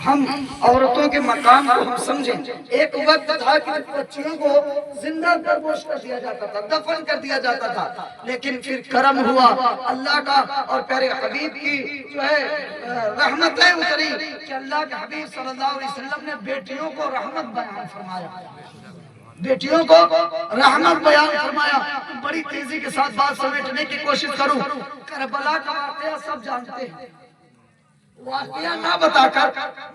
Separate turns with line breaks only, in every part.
ہم عورتوں کے مقام کو ہم سمجھیں۔ ایک وقت تھا کہ بچیوں کو زندہ درگوش کر دیا جاتا تھا، دفن کر دیا جاتا تھا، لیکن پھر کرم ہوا اللہ کا اور پیارے حبیب کی جو ہے رحمتیں اتری کہ اللہ کے حبیب صلی اللہ علیہ وسلم نے بیٹیوں کو رحمت بیان فرمایا، بیٹیوں کو رحمت بیان فرمایا۔ بڑی تیزی کے ساتھ بات سمیٹنے کی کوشش کروں۔ کربلا کا واقعہ سب جانتے ہیں، واقعہ نہ بتا کر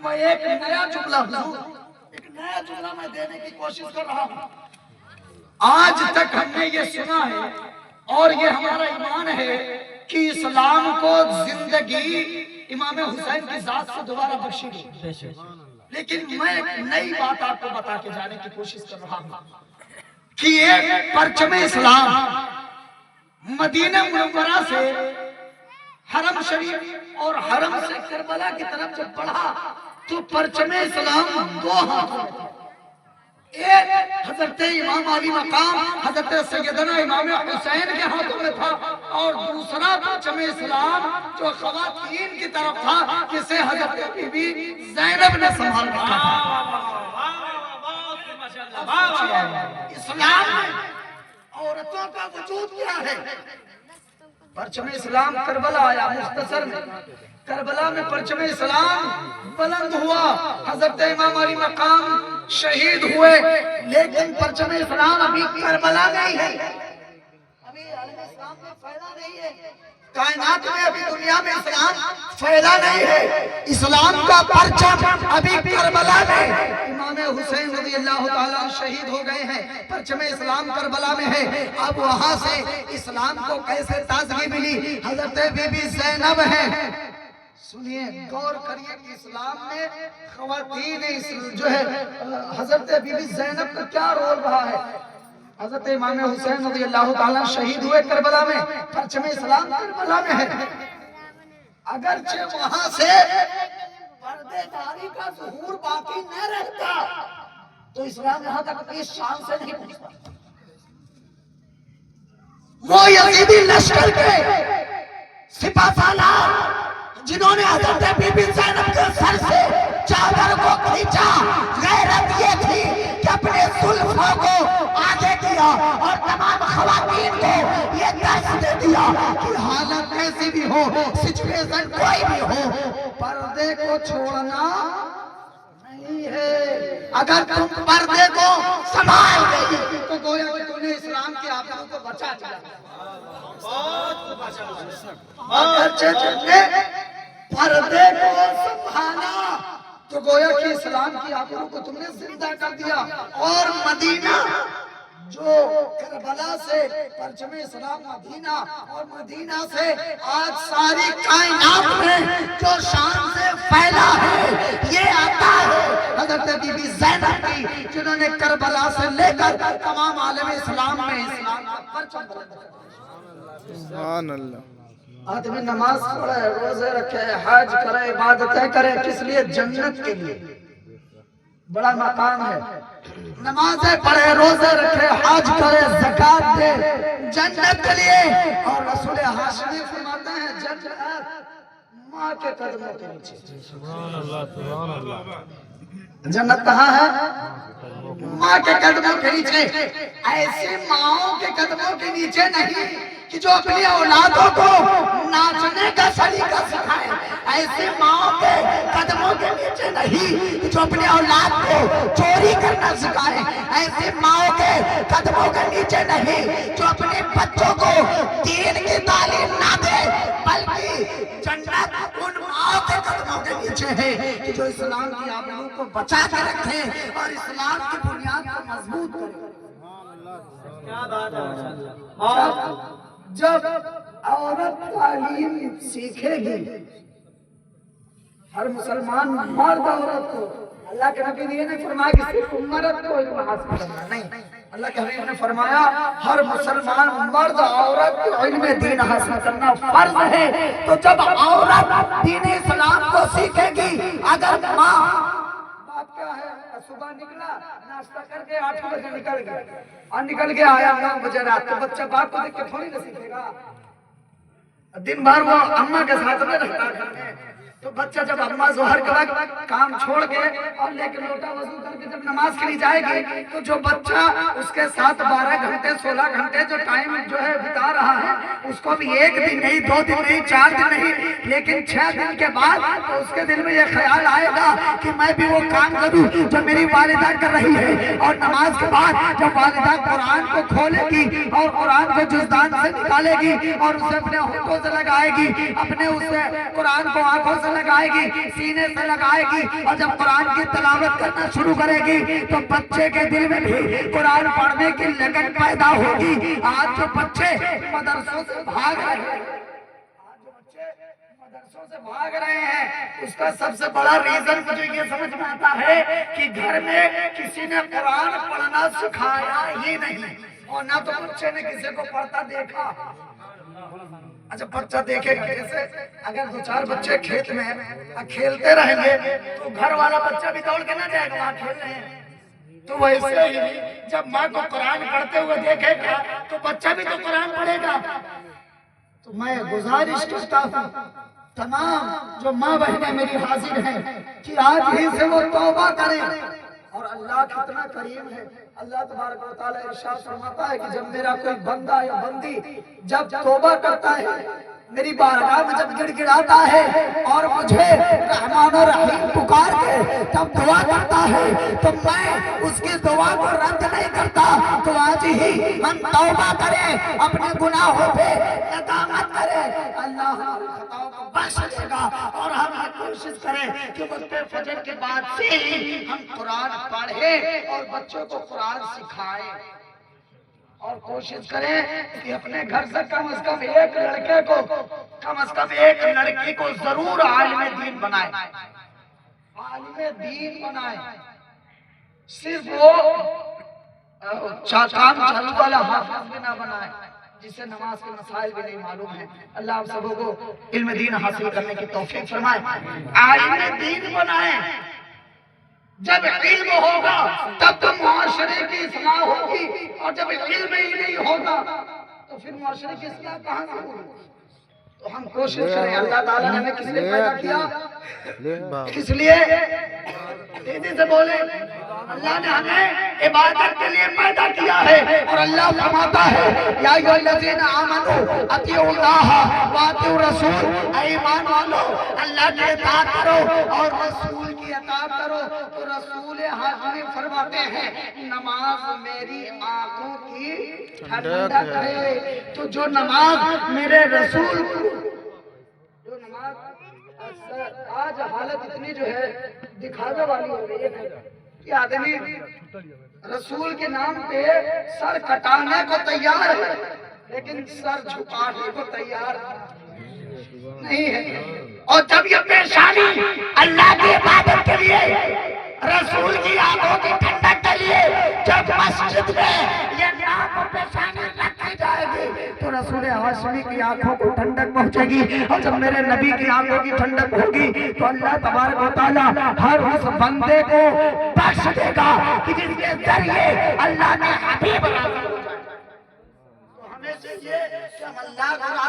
میں ایک نیا جملہ میں دینے کی کوشش کر رہا ہوں۔ آج تک ہم نے یہ سنا ہے اور یہ ہمارا ایمان ہے کہ اسلام کو زندگی امام حسین کی ذات سے دوبارہ بخشی گئی، لیکن میں ایک نئی بات آپ کو بتا کے جانے کی کوشش کر رہا ہوں کہ ایک پرچم اسلام مدینہ منورہ سے حرم شریف اور حرم سے کربلا کی طرف جب بڑھا تو پرچم اسلام دو ہاتھوں میں تھا۔ ایک حضرت امام علی مقام حضرت سیدنا امام حسین کے ہاتھوں میں تھا، اور دوسرا پرچم اسلام جو خواتین کی طرف تھا جسے حضرت بی بی زینب نے سنبھال رکھا تھا۔ اسلام میں عورتوں کا وجود کیا ہے؟ پرچم اسلام کربلا آیا، مختصر میں کربلا میں پرچم اسلام بلند ہوا، حضرت امام علی مقام شہید ہوئے، لیکن پرچم اسلام ابھی کربلا میں ہی ہے، ابھی عالم اسلام میں پھیلا نہیں ہے، کائنات میں ابھی دنیا میں اسلام پھیلا نہیں ہے، اسلام کا پرچم ابھی کربلا میں۔ امام حسین رضی اللہ تعالیٰ شہید ہو گئے ہیں، پرچم اسلام کربلا میں ہے۔ اب وہاں سے اسلام کو کیسے تازگی ملی؟ حضرت بی بی زینب ہے۔ سنیے، غور کریے کہ اسلام میں خواتین جو ہے حضرت بی بی زینب کا کیا رول رہا ہے۔ حضرت امام حسین رضی اللہ تعالیٰ شہید ہوئے کربلا میں، پرچم اسلام کربلا میں ہے۔ اگرچہ وہاں سے پردے داری کا ظہور باقی نہ رہتا تو اسلام یہاں تک اس شان سے نہیں پہنچتا۔ وہ یزیدی لشکر کے سپہ سالار جنہوں نے حضرت بی بی زینب کے سر سے چادر کو کھینچا، غیرت یہ تھی کہ اپنے زلفوں کو آگے کیا اور تمام خواتین کو یہ درس دے دیا کہ حالت ایسی بھی ہو، سچویشن کوئی بھی ہو، پردے کو چھوڑنا نہیں ہے۔ اگر تم پردے کو سنبھال گئی تو گویا کہ تم نے اسلام کی آبرو کو بچا دیا۔ اگرچہ تم نے پردے کو سنبھالا تو گویا کہ اسلام کی آبرو کو تم نے زندہ کر دیا۔ اور مدینہ جو کربلا سے پرچم اسلام مدینہ، اور مدینہ سے آج ساری کائنات میں جو شان سے پھیلا ہے، یہ آتا ہے حضرت بی بی زینب کی، جنہوں نے کربلا سے لے کر تمام عالم اسلام میں اسلام کا پرچم بلند کیا۔
سبحان اللہ۔
آدمی نماز پڑھے، روزے رکھے، حج کرے، عبادتیں کرے، کس لیے؟ جنت کے لیے۔ بڑا مقام ہے، نمازیں پڑھے، روزے رکھے، حج کرے، زکات دے، جنت کے لیے۔ اور رسول ہاشمی فرماتے ہیں جنت ماں کے قدموں کے نیچے۔
سبحان اللہ، سبحان اللہ۔
جنت کہاں ہے؟ ماں کے قدموں کے نیچے۔ ایسے ماؤں کے قدموں کے نیچے نہیں کہ جو اپنی اولادوں کو ناچنے کا سلیقہ سکھائے، ایسے ماؤں کے قدموں کے نیچے نہیں کہ جو اپنی اولاد کو چوری کرنا سکھائے، ایسے ماؤں کے قدموں کے نیچے نہیں جو اپنے بچوں کو دین کی تعلیم نہ دے، بلکہ جنت ان ماؤں کے قدموں کے نیچے ہے کہ جو اسلام کی آبرو کو بچا کے رکھیں اور اسلام کی بنیاد کو مضبوط کریں۔ جب عورت تعلیم سیکھے گی، ہر مسلمان مرد عورت کو، اللہ کے نبی نے فرمایا کہ صرف مرد کو علم حاصل کرنا نہیں، اللہ کے حبیب نے فرمایا ہر مسلمان مرد عورت کو علم دین حاصل کرنا فرض ہے۔ تو جب عورت دین اسلام کو سیکھے گی، اگر ماں باپ کیا ہے، صبح نکلا ناشتہ کر کے 8 بجے نکل گیا اور نکل کے آیا 9 بجے رات، تو بچہ باپ کو دیکھ کے تھوڑی نہ سیکھے گا، دن بھر وہ اماں کے ساتھ میں رہتا ہے، تو بچہ جب اما ظہر کے وقت کام چھوڑ کے اور لے کے لوٹا وضو کر کے جب نماز کے لیے جائے گی تو جو بچہ اس کے ساتھ 12 گھنٹے 16 گھنٹے جو ٹائم جو ہے بتا رہا ہے اس کو بھی 1 دن نہیں 2 دن نہیں 4 دن نہیں لیکن 6 دن کے بعد تو اس کے دل میں یہ خیال آئے گا کہ میں بھی وہ کام کروں جو میری والدہ کر رہی ہے. اور نماز کے بعد جب والدہ قرآن کو کھولے گی اور قرآن کو جزدان سے نکالے گی اور اسے اپنے ہونٹوں سے لگائے گی اپنے اسے قرآن کو آنکھوں سے لگائے گی سینے سے لگائے گی اور جب قرآن کی تلاوت کرنا شروع کرے گی تو بچے کے دل میں بھی قرآن پڑھنے کی لگن پیدا ہوگی. آج جو بچے مدرسوں سے بھاگ رہے ہیں اس کا سب سے بڑا ریزن مجھے یہ سمجھ میں آتا ہے کہ گھر میں کسی نے قرآن پڑھنا سکھایا ہی نہیں اور نہ تو بچے نے کسی کو پڑھتا دیکھا. اچھا بچہ دیکھے گا جیسے اگر 2-4 بچے کھیت میں کھیلتے رہیں گے تو گھر والا بچہ بھی دوڑ کے نہ جائے گا وہاں کھیل رہے ہیں. تو ویسے ہی جب ماں کو قرآن پڑھتے ہوئے دیکھے گا تو بچہ بھی تو قرآن پڑھے گا. تو میں گزارش کرتا ہوں تمام جو ماں بہنیں میری حاضر ہیں کہ آج ہی سے وہ توبہ کریں. اور اللہ کتنا کریم ہے. اللہ تبارک و تعالی ارشاد فرماتا ہے کہ جب میرا کوئی بندہ یا بندی جب توبہ کرتا ہے میری بارگاہ میں جب گڑ گڑاتا ہے اور مجھے رحمان و رحیم پکار کے جب دعا کرتا ہے تو میں اس کی دعا کو رد نہیں کرتا. تو آج ہی ہم توبہ کریں اپنے گناہوں پہ ندامت کریں اللہ ہماری خطاؤں کو بخش دے گا. اور ہم کوشش کریں کہ وقت فجر کے بعد سے ہی ہم قرآن پڑھیں اور بچوں کو قرآن سکھائیں اور کوشش کریں کہ اپنے گھر سے کم از کم ایک لڑکے کو کم از کم ایک لڑکی کو ضرور عالم دین بنائیں. عالم دین بنائیں. صرف وہ کام چالو والا حافظ بھی نہ بنائیں جسے نماز کے مسائل بھی نہیں معلوم ہیں. اللہ آپ سبوں کو علم دین حاصل کرنے کی توفیق فرمائے. عالم دین بنائیں. جب علم ہوگا تب تو معاشرے کی اصلاح ہوگی اور جب علم ہی نہیں ہوگا تو پھر معاشرے کی اصلاح کہاں سے ہوگی. تو ہم کوشش کریں. اللہ تعالیٰ نے ہمیں کس لیے پیدا کیا کس لیے تیزی سے بولے اللہ نے ہمیں عبادت کے لیے پیدا کیا ہے. اور اللہ فرماتا ہے یا ایھا الذین آمنوا اطیعوا اللہ واطیعوا الرسول. اے ایمان والو اللہ کی اطاعت کرو اور رسول کی اطاعت کرو. تو رسول ہاشمی فرماتے ہیں نماز میری آنکھوں کی ٹھنڈک ہے. تو جو نماز میرے رسول جو نماز آج حالت اتنی جو ہے دکھاوے والی ہو گئی ہے کہ آدمی رسول کے نام پہ سر کٹانے کو تیار ہے لیکن سر جھکانے کو تیار نہیں ہے. اور جب یہ پیشانی اللہ کی عبادت کے لیے رسول کی آنکھوں کی ٹھنڈک کے لیے جب مسجد میں یہ نام و پیشانی رکھی جائے گی تو رسول ہاشمی کی آنکھوں کو ٹھنڈک پہنچے گی. اور جب میرے نبی کی آنکھوں کی ٹھنڈک ہوگی تو اللہ تبارک و تعالیٰ ہر اس بندے کو بخش دے گا کہ جس کے ذریعے اللہ نے حبیب راضی ہو جائے. تو ہمیں چاہیے کہ ہم اللہ کو راضی